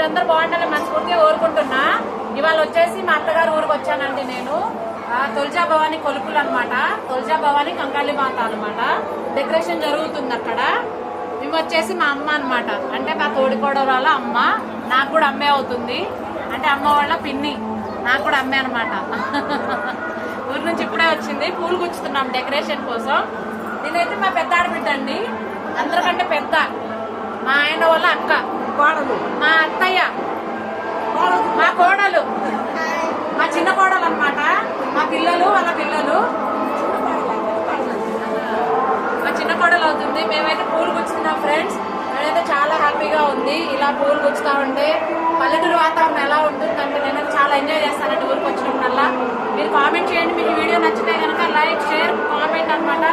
మీరందరూ బాగుండాలని మనస్ఫూర్తిగా కోరుకుంటున్నా. ఇవాళ వచ్చేసి మా అత్తగారు ఊరికి వచ్చానండి నేను. తులజా భవాని కొలుపులు అనమాట. తులజా భవాని కంకాళి మాత అనమాట. డెకరేషన్ జరుగుతుంది అక్కడ. మేము వచ్చేసి మా అమ్మ అనమాట, అంటే మా తోడికోడల వాళ్ళ అమ్మ, నాకు కూడా అమ్మే అవుతుంది, అంటే అమ్మ వాళ్ళ పిన్ని, నాకు కూడా అమ్మే అనమాట. ఊరి నుంచి ఇప్పుడే వచ్చింది. పూలు గుచ్చుతున్నాం డెకరేషన్ కోసం. నేనైతే మా పెద్ద ఆడబిడ్డ అండి, అందరికంటే పెద్ద. మా ఆయన వాళ్ళ అక్క, మా అత్తయ్య, మా కోడలు, మా చిన్న కోడలు అనమాట. మా పిల్లలు, వాళ్ళ పిల్లలు, మా చిన్న కోడలు అవుతుంది. మేమైతే పూలు గుచ్చుతున్నాం ఫ్రెండ్స్. నేనైతే చాలా హ్యాపీగా ఉంది. ఇలా పూలు గుచ్చుతా ఉంటే పల్లెటూరు వాతావరణం ఎలా ఉంటుందంటే నేనైతే చాలా ఎంజాయ్ చేస్తానండి ఊరికి వచ్చినప్పుడల్లా. మీరు కామెంట్ చేయండి, మీకు వీడియో నచ్చితే కనుక లైక్, షేర్, కామెంట్ అనమాట.